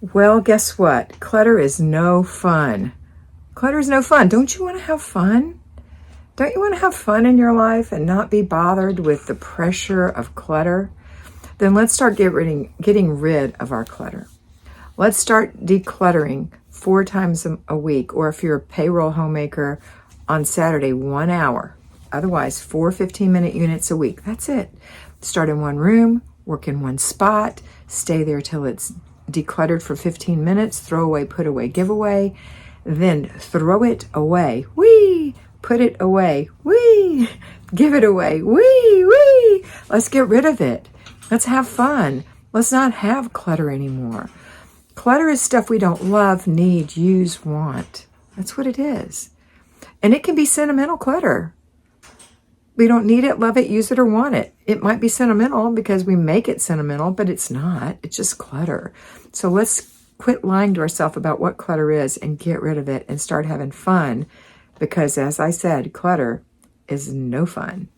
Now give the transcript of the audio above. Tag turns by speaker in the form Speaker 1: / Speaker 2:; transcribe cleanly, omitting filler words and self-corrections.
Speaker 1: Well, guess what? Clutter is no fun. Clutter is no fun. Don't you want to have fun? Don't you want to have fun in your life and not be bothered with the pressure of clutter? Then let's start getting rid of our clutter. Let's start decluttering 4 times a week, or if you're a payroll homemaker, on Saturday, 1 hour. Otherwise, 4 15-minute units a week. That's it. Start in one room, work in one spot, stay there till it's decluttered for 15 minutes, throw away, put away, give away, then throw it away. Whee! Put it away. Whee! Give it away. Whee! Whee! Let's get rid of it. Let's have fun. Let's not have clutter anymore. Clutter is stuff we don't love, need, use, want. That's what it is. And it can be sentimental clutter. We don't need it, love it, use it, or want it. It might be sentimental because we make it sentimental, but it's not. It's just clutter. So let's quit lying to ourselves about what clutter is and get rid of it and start having fun, because as I said, clutter is no fun.